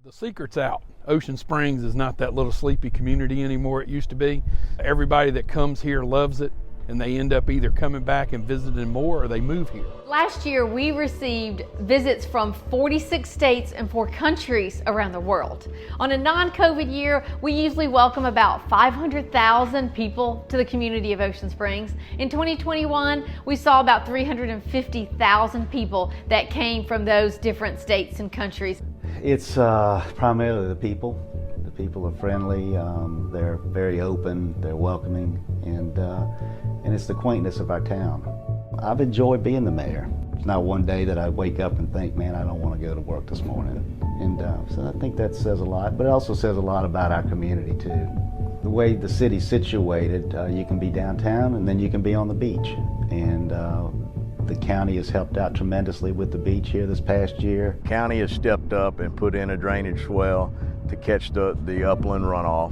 The secret's out. Ocean Springs is not that little sleepy community anymore it used to be. Everybody that comes here loves it, and they end up either coming back and visiting more or they move here. Last year, we received visits from 46 states and 4 countries around the world. On a non-COVID year, we usually welcome about 500,000 people to the community of Ocean Springs. In 2021, we saw about 350,000 people that came from those different states and countries. It's primarily the people. The people are friendly, they're very open, they're welcoming, and it's the quaintness of our town. I've enjoyed being the mayor. It's not one day that I wake up and think, man, I don't want to go to work this morning. And so I think that says a lot, but it also says a lot about our community too. The way the city's situated, you can be downtown and then you can be on the beach. And the county has helped out tremendously with the beach here this past year. County has stepped up and put in a drainage swell to catch the upland runoff,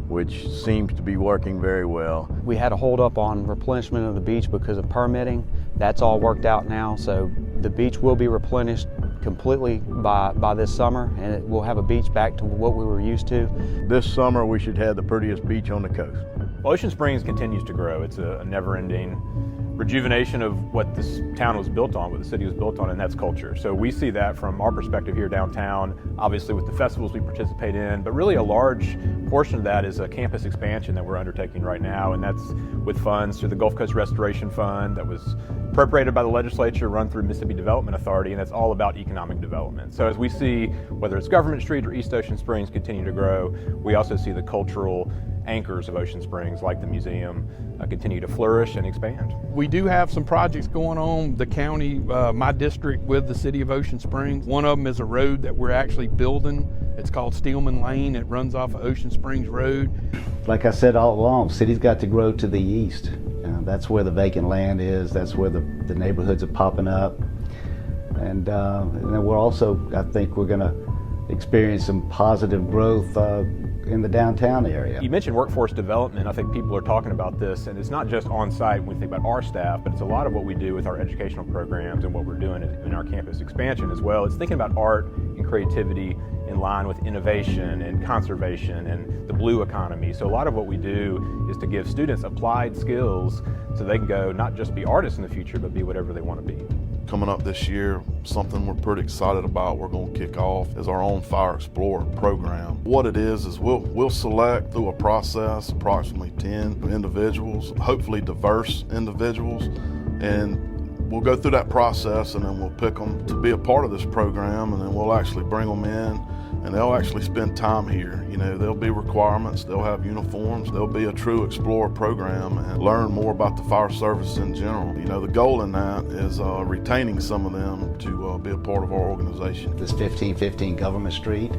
which seems to be working very well. We had a hold up on replenishment of the beach because of permitting. That's all worked out now, so the beach will be replenished completely by this summer, and we'll have a beach back to what we were used to. This summer we should have the prettiest beach on the coast. Well, Ocean Springs continues to grow. It's a never-ending rejuvenation of what this town was built on, what the city was built on, and that's culture. So we see that from our perspective here downtown, obviously with the festivals we participate in, but really a large portion of that is a campus expansion that we're undertaking right now, and that's with funds through the Gulf Coast Restoration Fund that was appropriated by the legislature, run through Mississippi Development Authority, and that's all about economic development. So as we see, whether it's Government Street or East Ocean Springs continue to grow, we also see the cultural anchors of Ocean Springs, like the museum, continue to flourish and expand. We do have some projects going on, the county, my district with the city of Ocean Springs. One of them is a road that we're actually building. It's called STEELMAN Lane. It runs off of Ocean Springs Road. Like I said all along, city's got to grow to the east. That's where the vacant land is, that's where the neighborhoods are popping up. And then we're also, I think we're gonna experience some positive growth in the downtown area. You mentioned workforce development. I think people are talking about this, and it's not just on site when we think about our staff, but it's a lot of what we do with our educational programs and what we're doing in our campus expansion as well. It's thinking about art and creativity in line with innovation and conservation and the blue economy. So a lot of what we do is to give students applied skills so they can go not just be artists in the future, but be whatever they want to be. Coming up this year, something we're pretty excited about, we're going to kick off, is our own Fire Explorer program. What it is we'll select through a process approximately 10 individuals, hopefully diverse individuals, and we'll go through that process and then we'll pick them to be a part of this program, and then we'll actually bring them in and they'll actually spend time here. You know, there'll be requirements, they'll have uniforms, there'll be a true Explorer program and learn more about the fire service in general. You know, the goal in that is retaining some of them to be a part of our organization. This 1515 Government Street,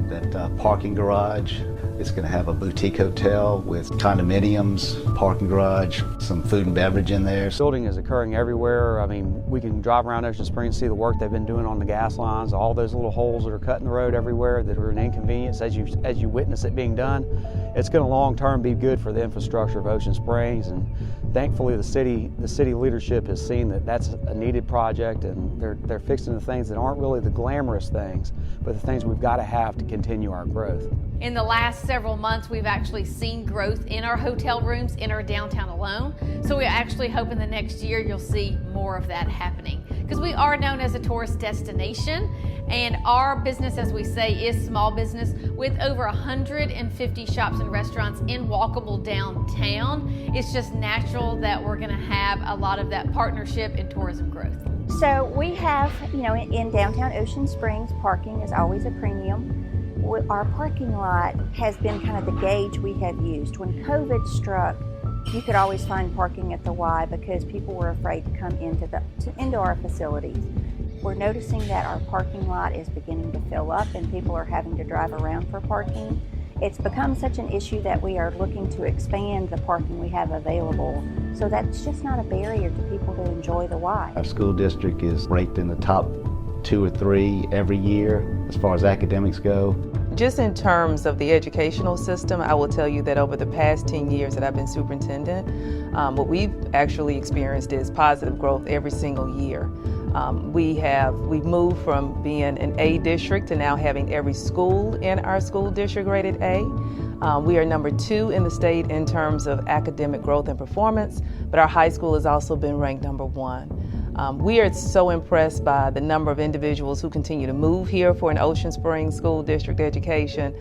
that parking garage, it's going to have a boutique hotel with condominiums, parking garage, some food and beverage in there. Building is occurring everywhere. I mean, we can drive around Ocean Springs and see the work they've been doing on the gas lines, all those little holes that are cut in the road everywhere that are an inconvenience as you witness it being done. It's going to long-term be good for the infrastructure of Ocean Springs, and thankfully the city leadership has seen that that's a needed project, and they're fixing the things that aren't really the glamorous things, but the things we've got to have to continue our growth. In the last several months, we've actually seen growth in our hotel rooms in our downtown alone. So we actually hope in the next year you'll see more of that happening, because we are known as a tourist destination, and our business, as we say, is small business with over 150 shops and restaurants in walkable downtown. It's just natural that we're going to have a lot of that partnership and tourism growth. So we have, in downtown Ocean Springs, parking is always a premium. Our parking lot has been kind of the gauge we have used. When COVID struck, you could always find parking at the Y because people were afraid to come into our facilities. We're noticing that our parking lot is beginning to fill up and people are having to drive around for parking. It's become such an issue that we are looking to expand the parking we have available, so that's just not a barrier to people to enjoy the Y. Our school district is ranked in the top 2 or 3 every year as far as academics go. Just in terms of the educational system, I will tell you that over the past 10 years that I've been superintendent, what we've actually experienced is positive growth every single year. We've moved from being an A district to now having every school in our school district rated A. We are number 2 in the state in terms of academic growth and performance, but our high school has also been ranked number 1. We are so impressed by the number of individuals who continue to move here for an Ocean Springs School District education,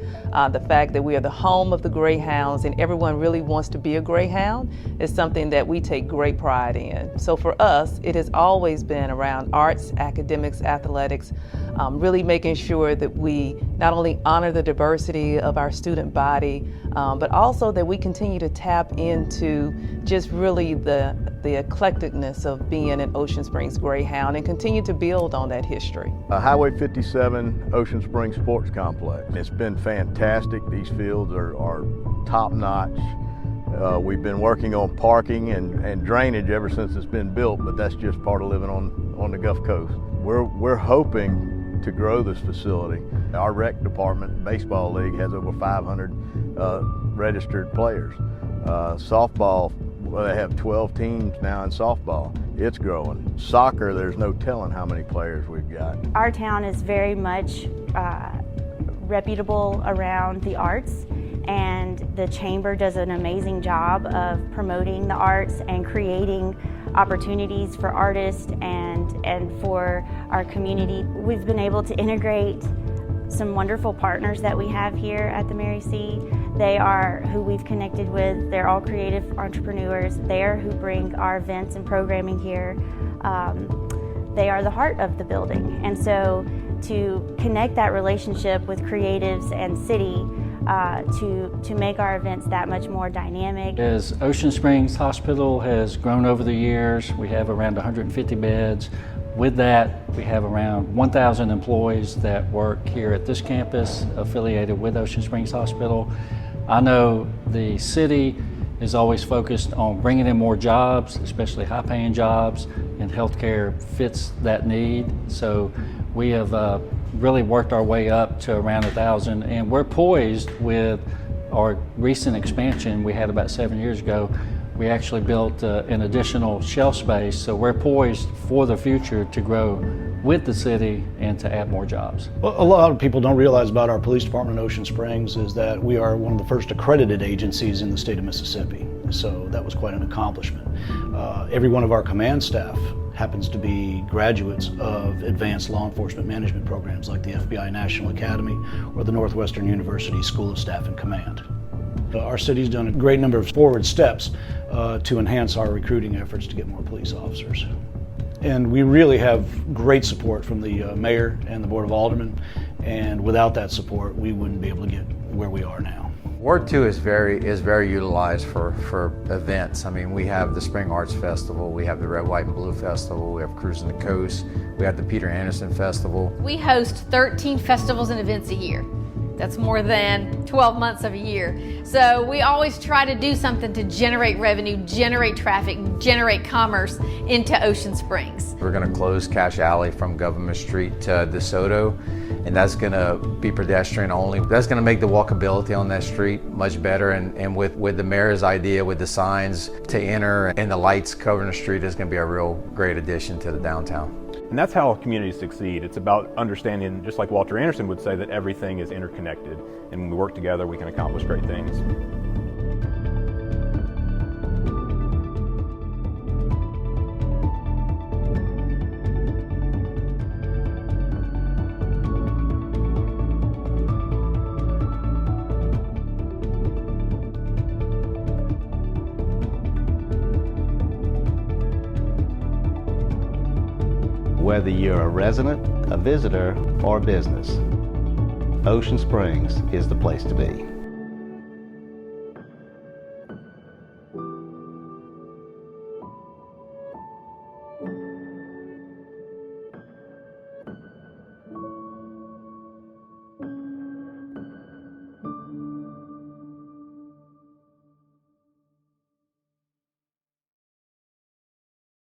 the fact that we are the home of the Greyhounds and everyone really wants to be a Greyhound is something that we take great pride in. So for us, it has always been around arts, academics, athletics, really making sure that we not only honor the diversity of our student body, but also that we continue to tap into just really the eclecticness of being an Ocean Springs Greyhound and continue to build on that history. Highway 57 Ocean Springs Sports Complex. It's been fantastic. These fields are top-notch. We've been working on parking and drainage ever since it's been built, but that's just part of living on the Gulf Coast. We're hoping to grow this facility. Our rec department, baseball league, has over 500 registered players. Softball, well, they have 12 teams now in softball. It's growing. Soccer, there's no telling how many players we've got. Our town is very much reputable around the arts, and the Chamber does an amazing job of promoting the arts and creating opportunities for artists and for our community. We've been able to integrate some wonderful partners that we have here at the Mary C. They are who we've connected with. They're all creative entrepreneurs. They're who bring our events and programming here. They are the heart of the building. And so to connect that relationship with creatives and city to make our events that much more dynamic. As Ocean Springs Hospital has grown over the years, we have around 150 beds. With that, we have around 1,000 employees that work here at this campus affiliated with Ocean Springs Hospital. I know the city is always focused on bringing in more jobs, especially high-paying jobs, and healthcare fits that need. So we have really worked our way up to around 1,000, and we're poised with our recent expansion we had about 7 years ago. We actually built an additional shelf space, so we're poised for the future to grow with the city and to add more jobs. Well, a lot of people don't realize about our police department in Ocean Springs is that we are one of the first accredited agencies in the state of Mississippi. So that was quite an accomplishment. Every one of our command staff happens to be graduates of advanced law enforcement management programs like the FBI National Academy or the Northwestern University School of Staff and Command. Our city's done a great number of forward steps to enhance our recruiting efforts to get more police officers. And we really have great support from the mayor and the Board of Aldermen, and without that support, we wouldn't be able to get where we are now. Ward 2 is very utilized for events. I mean, we have the Spring Arts Festival, we have the Red, White, and Blue Festival, we have Cruising the Coast, we have the Peter Anderson Festival. We host 13 festivals and events a year. That's more than 12 months of a year. So we always try to do something to generate revenue, generate traffic, generate commerce into Ocean Springs. We're going to close Cache Alley from Government Street to DeSoto, and that's going to be pedestrian only. That's going to make the walkability on that street much better, and with the mayor's idea with the signs to enter and the lights covering the street is going to be a real great addition to the downtown. And that's how communities succeed. It's about understanding, just like Walter Anderson would say, that everything is interconnected. And when we work together, we can accomplish great things. Whether you're a resident, a visitor, or business, Ocean Springs is the place to be.